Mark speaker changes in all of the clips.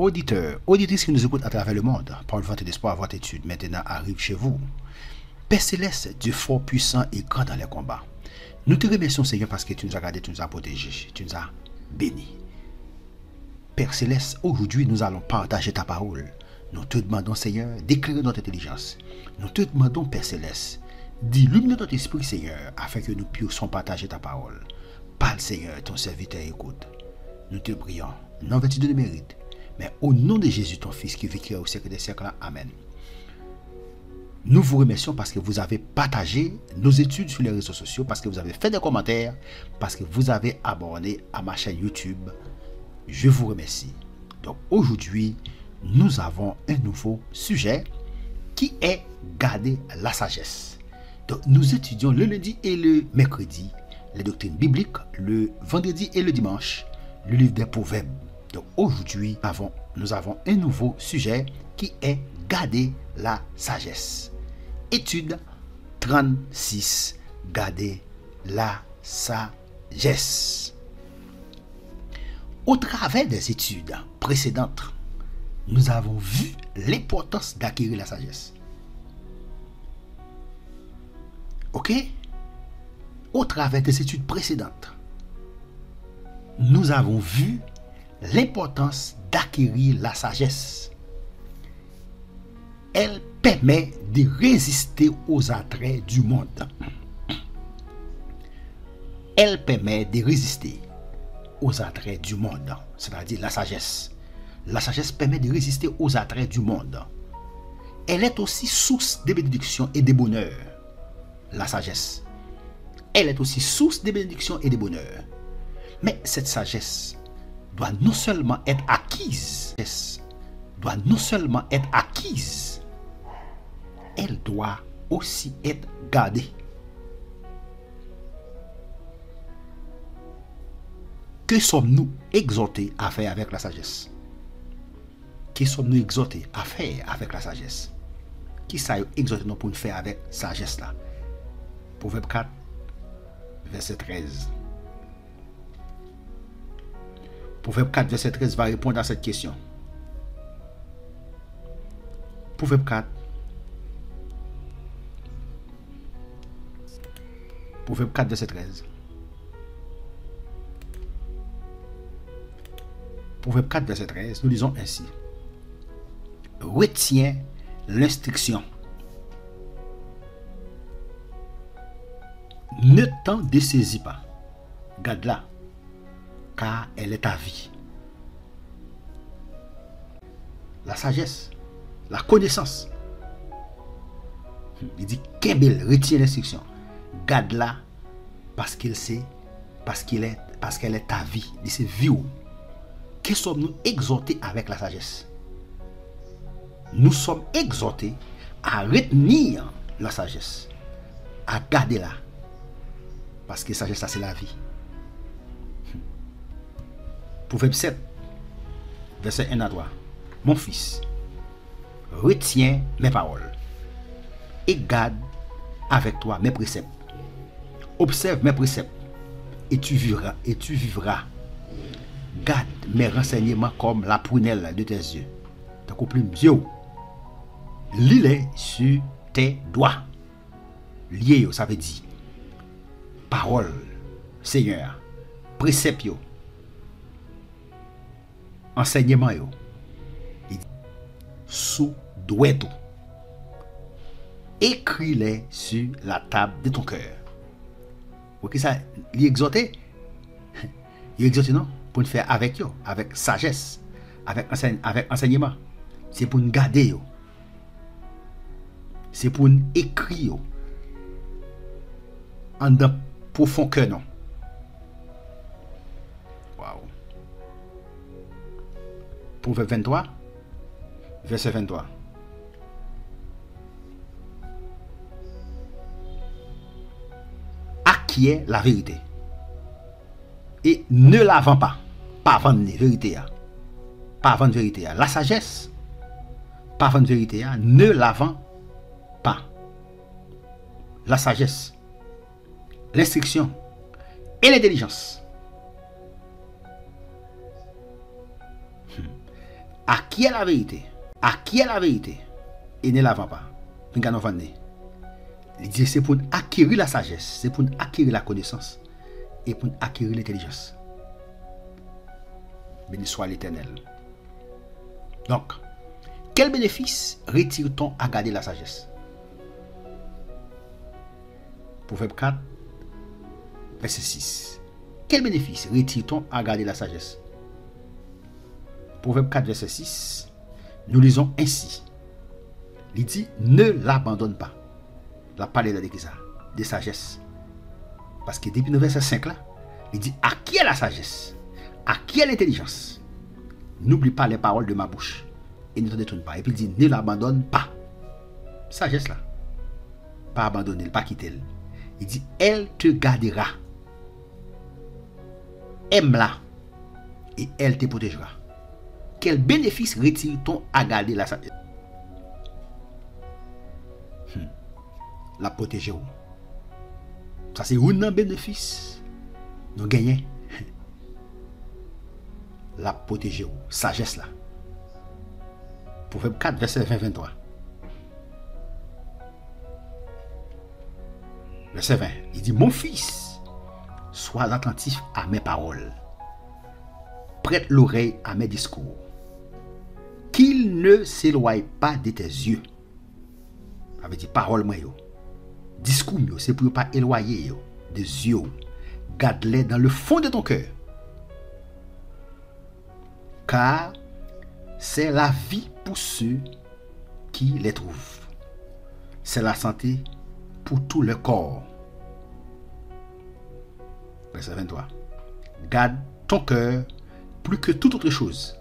Speaker 1: Auditeurs, auditrices qui nous écoutent à travers le monde, par le vent d'espoir, votre étude maintenant arrive chez vous. Père Céleste, Dieu fort, puissant et grand dans les combats. Nous te remercions, Seigneur, parce que tu nous as gardés, tu nous as protégés, tu nous as bénis. Père Céleste, aujourd'hui, nous allons partager ta parole. Nous te demandons, Seigneur, d'éclairer notre intelligence. Nous te demandons, Père Céleste, d'illuminer notre esprit, Seigneur, afin que nous puissions partager ta parole. Parle, Seigneur, ton serviteur écoute. Nous te prions, non vertu de mérite, mais au nom de Jésus, ton Fils, qui vit au siècle des siècles. Amen. Nous vous remercions parce que vous avez partagé nos études sur les réseaux sociaux, parce que vous avez fait des commentaires, parce que vous avez abonné à ma chaîne YouTube. Je vous remercie. Donc aujourd'hui, nous avons un nouveau sujet qui est garder la sagesse. Donc nous étudions le lundi et le mercredi les doctrines bibliques, le vendredi et le dimanche le livre des Proverbes. Donc aujourd'hui, nous avons un nouveau sujet qui est garder la sagesse. Étude 36, garder la sagesse. Au travers des études précédentes, nous avons vu l'importance d'acquérir la sagesse. Ok? Au travers des études précédentes, nous avons vu l'importance d'acquérir la sagesse. Elle permet de résister aux attraits du monde. Elle permet de résister aux attraits du monde, c'est-à-dire la sagesse. La sagesse permet de résister aux attraits du monde. Elle est aussi source de bénédiction et de bonheur. La sagesse. Elle est aussi source de bénédiction et de bonheur. Mais cette sagesse doit non seulement être acquise, elle doit aussi être gardée. Que sommes-nous exhortés à faire avec la sagesse? Que sommes-nous exhortés à faire avec la sagesse? Qui ça exhorté nous pour nous faire avec sagesse là? Proverbe 4, verset 13. Proverbe 4, verset 13 va répondre à cette question. Proverbe 4. Proverbe 4, verset 13. Proverbe 4, verset 13, nous lisons ainsi. Retiens l'instruction. Ne t'en dessaisis pas. Garde-la, car elle est ta vie. La sagesse, la connaissance. Il dit qu'elle retient l'instruction. Garde-la parce qu'elle sait, parce qu'elle est ta vie. Il dit c'est vie. Que sommes-nous exhortés avec la sagesse? Nous sommes exhortés à retenir la sagesse, à garder-la, parce que la sagesse, ça c'est la vie. Proverbe 7, verset 1 à 3. Mon fils, retiens mes paroles et garde avec toi mes préceptes. Observe mes préceptes et tu vivras. Garde mes renseignements comme la prunelle de tes yeux. T'as compris, monsieur? Lis-les sur tes doigts. Lié, ça veut dire parole, Seigneur, précepte, enseignement, sous douette. Écris-les sur la table de ton cœur. Ok, ça, l'exhorter? Il exhorte, non? Pour nous faire avec yo, avec sagesse, avec enseignement. C'est pour nous garder yo. C'est pour nous écrire yo. En dans profond cœur non. Waouh. Proverbe 23, verset 23. Acquiert la vérité et ne la vends pas. Pas vendre la vérité. Pas vendre la vérité. La sagesse, pas vendre la vérité, ne la vends pas. La sagesse, l'instruction et l'intelligence À qui est la vérité? À qui est la vérité? Et ne l'avant pas. Il dit c'est pour acquérir la sagesse, c'est pour acquérir la connaissance et pour acquérir l'intelligence. Béni soit l'Éternel. Donc, quel bénéfice retire-t-on à garder la sagesse? Proverbe 4, verset 6. Quel bénéfice retire-t-on à garder la sagesse? Proverbe 4, verset 6. Nous lisons ainsi. Il dit, ne l'abandonne pas. La parole de ça, de sagesse. Parce que depuis le verset 5 là, il dit, à qui est la sagesse? À qui est l'intelligence? N'oublie pas les paroles de ma bouche et ne te détourne pas. Et puis il dit, ne l'abandonne pas. Sagesse là. Pas abandonner, pas quitter. Il dit, elle te gardera. Aime-la et elle te protégera. Quel bénéfice retire-t-on à garder la sagesse? La protéger. Ça c'est un bénéfice. Nous gagnons. La protéger. Sagesse là. Proverbe 4, verset 20-23. Verset 20. Il dit, mon fils, sois attentif à mes paroles. Prête l'oreille à mes discours. Qu'il ne s'éloigne pas de tes yeux. Ça veut dire parole moi yo. Discours yo, c'est pour pas éloigner yo des yeux. Garde-les dans le fond de ton cœur. Car c'est la vie pour ceux qui les trouvent. C'est la santé pour tout le corps. Verset 23. Garde ton cœur plus que toute autre chose.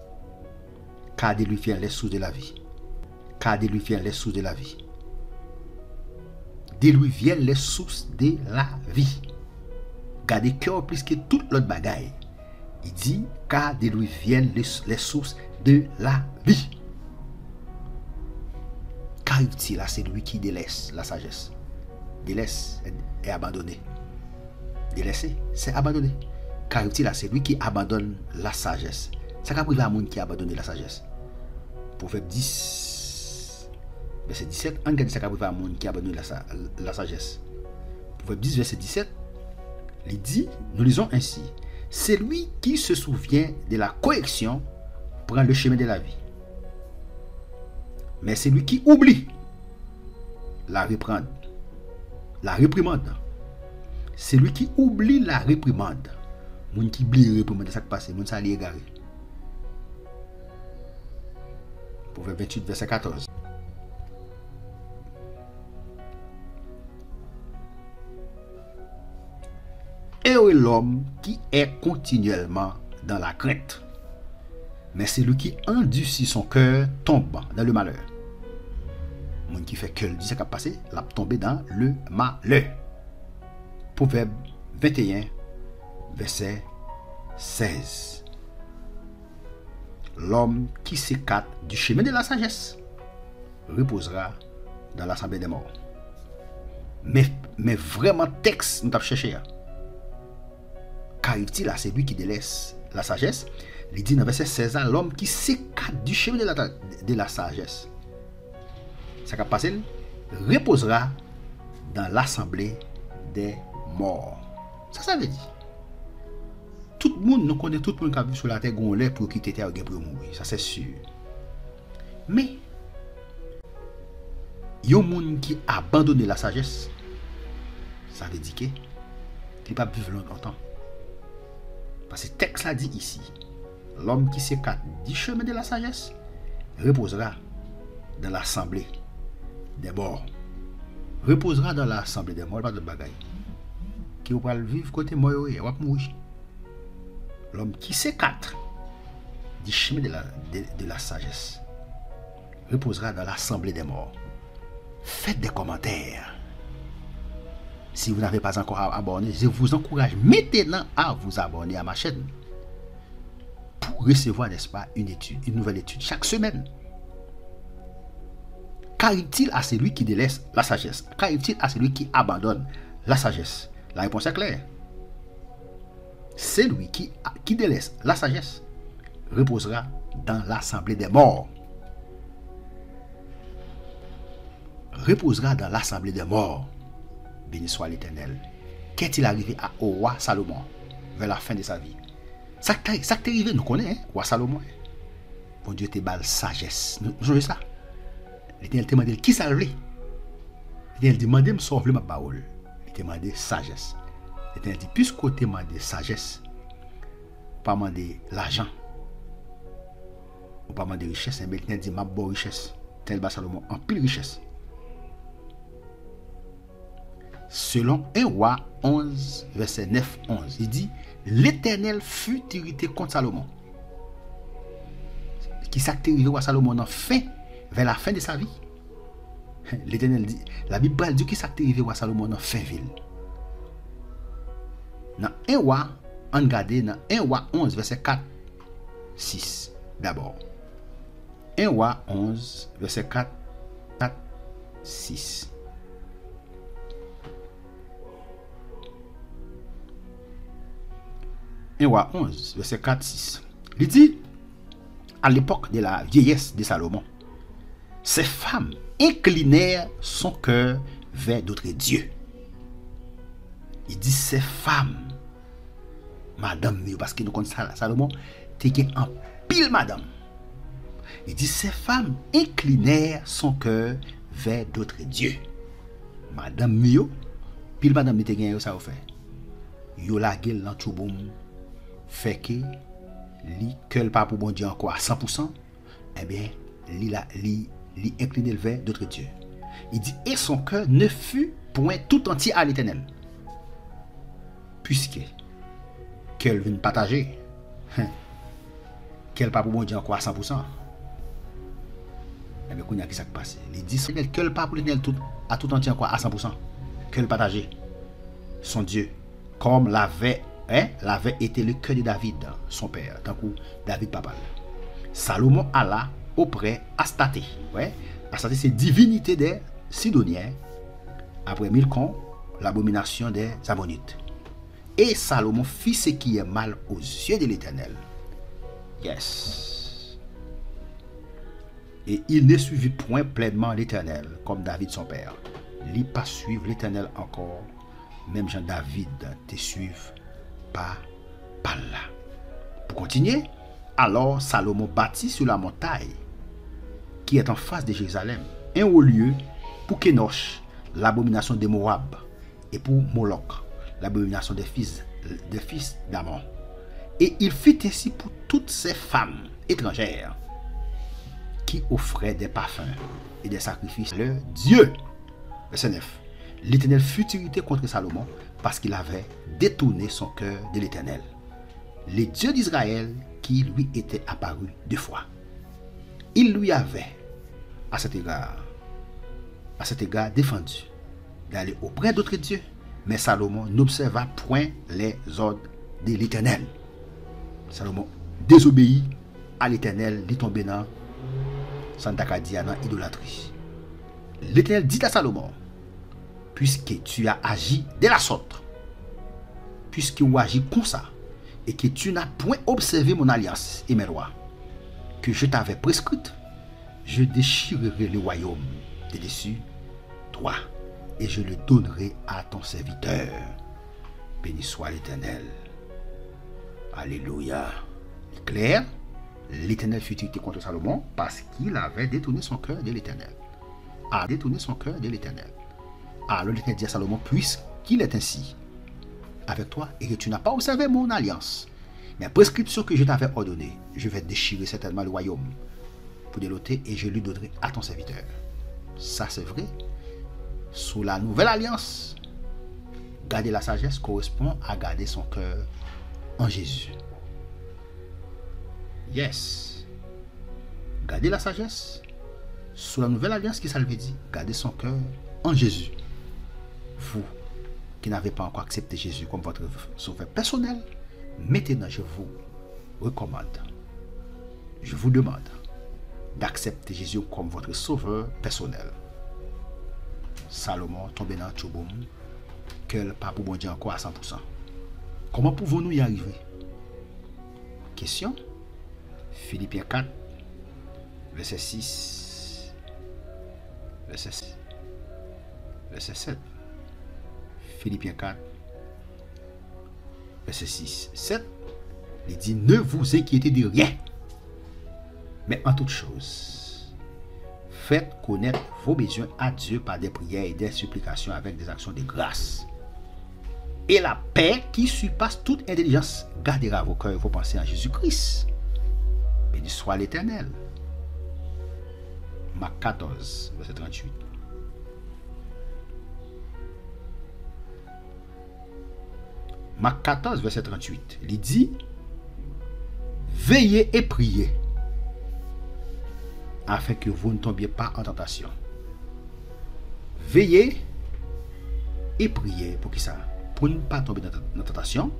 Speaker 1: Car de lui viennent les sources de la vie. Car de lui viennent les sources de la vie. De lui viennent les sources de la vie. Gardez cœur plus que toute l'autre bagaille. Il dit, car de lui viennent les sources de la vie. Qu'arrive-t-il à celui qui délaisse la sagesse? Délaisse et abandonner. Délaisser, c'est abandonner. Qu'arrive-t-il à celui qui abandonne la sagesse? Ça qu'arrive à un monde qui a abandonné la sagesse. Proverbe 10, verset 17, on regarde ça qu'arrive à un monde qui a abandonné la sagesse. Proverbe 10, verset 17, il dit, nous lisons ainsi, celui qui se souvient de la correction prend le chemin de la vie. Mais celui qui oublie la réprimande, celui qui oublie la réprimande, moun qui oublie la réprimande, ça qui passe, moun ça li égaré. Proverbe 28, verset 14. Heureux l'homme qui est continuellement dans la crainte, mais celui qui endurcit son cœur tombe dans le malheur. Mon qui fait que le dit ça qui a passé, l'a tombé dans le malheur. Proverbe 21, verset 16. L'homme qui s'écarte du chemin de la sagesse reposera dans l'assemblée des morts. Mais vraiment texte nous avons cherché. Qu'arrive-t-il à celui qui délaisse la sagesse? Il dit dans verset 16, l'homme qui s'écarte du chemin de la sagesse. Ça qui a passé, reposera dans l'assemblée des morts. Ça veut dire. Tout le monde nous connaît, tout le monde qui a vu sur la terre gonfler pour quitter terre pour mourir, ça c'est sûr. Mais il y a un monde qui a abandonné la sagesse, ça veut dire qu'il ne peut pas vivre longtemps. Parce que le texte a dit ici, l'homme qui s'écarte du chemin de la sagesse reposera dans l'assemblée des morts. Reposera dans l'assemblée des morts, pas de bagaille. Qui va vivre côté mort, il va mourir. L'homme qui s'écarte du chemin de la sagesse reposera dans l'assemblée des morts. Faites des commentaires. Si vous n'avez pas encore abonné, je vous encourage maintenant à vous abonner à ma chaîne pour recevoir, n'est-ce pas, une nouvelle étude chaque semaine. Qu'arrive-t-il à celui qui délaisse la sagesse? Qu'arrive-t-il à celui qui abandonne la sagesse? La réponse est claire. Celui qui délaisse la sagesse reposera dans l'assemblée des morts. Reposera dans l'assemblée des morts. Béni soit l'Éternel. Qu'est-il arrivé au roi Salomon vers la fin de sa vie? Ça qui est arrivé, nous connaissons, roi Salomon. Bon Dieu te balle sagesse. Nous jouons ça. L'Éternel te demande qui ça veut. L'Éternel dit, demandez-moi sauver ma parole. Il te demande sagesse. L'Éternel dit, puisque tu te demande sagesse, pas demander l'argent, ou pas demander richesse, mais l'Éternel dit, ma bonne richesse. Tel bas Salomon, en pile richesse. Selon 1 roi 11, verset 9-11, il dit, l'Éternel fut irrité contre Salomon. Qui s'est arrivé roi Salomon en fin, vers la fin de sa vie. L'Éternel dit, la Bible dit qui s'est arrivé roi Salomon en fin ville. Dans 1 roi, on regarde dans 1 roi 11, verset 4-6 d'abord. 1 roi 11, verset 4-6. Un roi 11, verset 4-6. Il dit, à l'époque de la vieillesse de Salomon, ces femmes inclinèrent son cœur vers d'autres dieux. Il dit, ces femmes, madame, parce que nous connaissons Salomon, t'es en pile madame. Il dit, ces femmes inclinèrent son cœur vers d'autres dieux. Madame Mio, pile madame, t'es gagné, ça vous fait. Yo la gueule dans tout boum. Fait que li que pas pour bon Dieu encore à 100%, eh bien li incliné vers d'autres dieux. Il dit, et son cœur ne fut point tout entier à l'Éternel, puisque qu'elle vient partager, qu'elle pas pour bon Dieu encore à 100%. Eh bien qu'on a qui ça passe. Il dit qu'elle pas pour l'Éternel à tout entier encore à 100%, qu'elle partager son Dieu comme l'avait été le cœur de David, son père, tant que David papa. Salomon alla auprès Astarté. Ouais, Astarté c'est divinité des Sidoniens. Après Milcom, l'abomination des Ammonites. Et Salomon fit ce qui est mal aux yeux de l'Éternel. Yes. Et il ne suivit point pleinement l'Éternel comme David son père. Il pas suivre l'Éternel encore. Même Jean David te suivre pas là. Pour continuer, alors Salomon bâtit sur la montagne qui est en face de Jérusalem un haut lieu pour Kénosh, l'abomination des Moab, et pour Moloch, l'abomination des fils d'Amon. Et il fit ainsi pour toutes ces femmes étrangères qui offraient des parfums et des sacrifices à leur Dieu. Verset 9. L'Éternel fut irrité contre Salomon parce qu'il avait détourné son cœur de l'Éternel, le Dieu d'Israël qui lui était apparu 2 fois. Il lui avait, à cet égard défendu d'aller auprès d'autres dieux, mais Salomon n'observa point les ordres de l'Éternel. Salomon désobéit à l'Éternel, il tombé dans Santacadiana, idolâtrie. L'Éternel dit à Salomon, puisque tu as agi de la sorte, puisque tu as agi comme ça, et que tu n'as point observé mon alliance et mes lois, que je t'avais prescrite, je déchirerai le royaume de dessus toi, et je le donnerai à ton serviteur. Béni soit l'Éternel. Alléluia. Clair, l'Éternel fut irrité contre Salomon parce qu'il avait détourné son cœur de l'Éternel. A détourné son cœur de l'Éternel. Alors l'Éternel dit à Salomon, puisqu'il est ainsi avec toi et que tu n'as pas observé mon alliance, mais prescription que je t'avais ordonnée, je vais déchirer certainement le royaume pour déloter et je lui donnerai à ton serviteur. Ça c'est vrai. Sous la nouvelle alliance, garder la sagesse correspond à garder son cœur en Jésus. Yes. Garder la sagesse. Sous la nouvelle alliance, qui ça veut dire? Garder son cœur en Jésus. Vous qui n'avez pas encore accepté Jésus comme votre sauveur personnel, maintenant je vous recommande, je vous demande d'accepter Jésus comme votre sauveur personnel. Salomon tombé dans Tchouboum, qu'elle pas pour bon Dieu encore à 100%. Comment pouvons-nous y arriver? Question. Philippiens 4, verset 6, verset 7. Philippiens 4, verset 6, 7. Il dit, ne vous inquiétez de rien, mais en toute chose, faites connaître vos besoins à Dieu par des prières et des supplications avec des actions de grâce. Et la paix qui surpasse toute intelligence gardera vos cœurs et vos pensées en Jésus-Christ. Béni soit l'Éternel. Marc 14, verset 38. Marc 14, verset 38. Il dit, veillez et priez afin que vous ne tombiez pas en tentation. Veillez et priez pour qui ça? Pour ne pas tomber dans la tentation.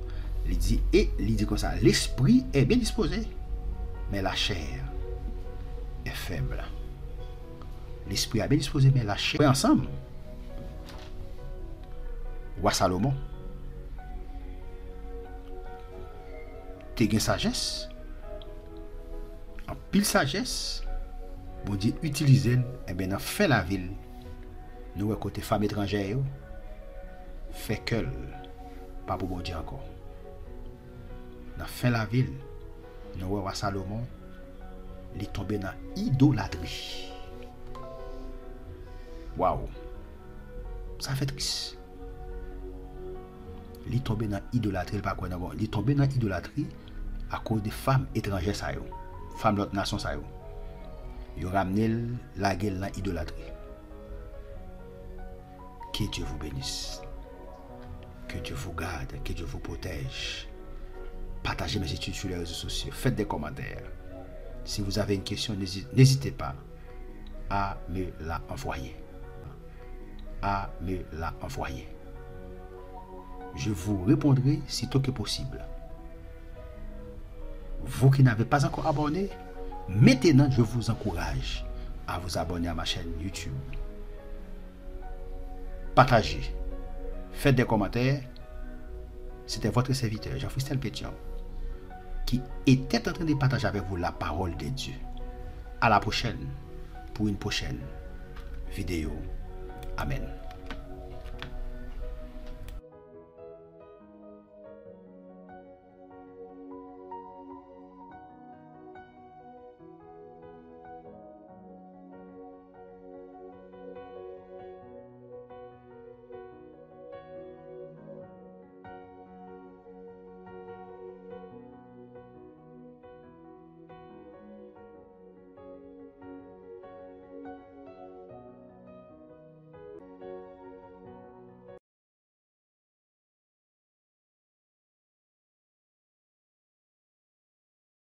Speaker 1: Il dit comme ça, l'esprit est bien disposé, mais la chair est faible. L'esprit est bien disposé, mais la chair est ensemble. Roi Salomon, t'es une sagesse, en pile sagesse, bon Dieu utilise, et bien dans fait la ville, nous côté femme étrangère, fait que pas pour bon Dieu encore. Dans fin la ville, nous roi Salomon, il est tombé dans idolâtrie. Waouh, ça fait triste. Il est tombé dans idolâtrie, il est tombé dans idolâtrie à cause des femmes étrangères, femmes de l'autre nation. Il a ramené la gueule dans l'idolâtrie. Que Dieu vous bénisse. Que Dieu vous garde, que Dieu vous protège. Partagez mes études sur les réseaux sociaux. Faites des commentaires. Si vous avez une question, n'hésitez pas à me la envoyer. Je vous répondrai sitôt que possible. Vous qui n'avez pas encore abonné, maintenant je vous encourage à vous abonner à ma chaîne YouTube. Partagez. Faites des commentaires. C'était votre serviteur, Jean-Christelle Pétion, qui était en train de partager avec vous la parole de Dieu. À la prochaine, pour une prochaine vidéo. Amen.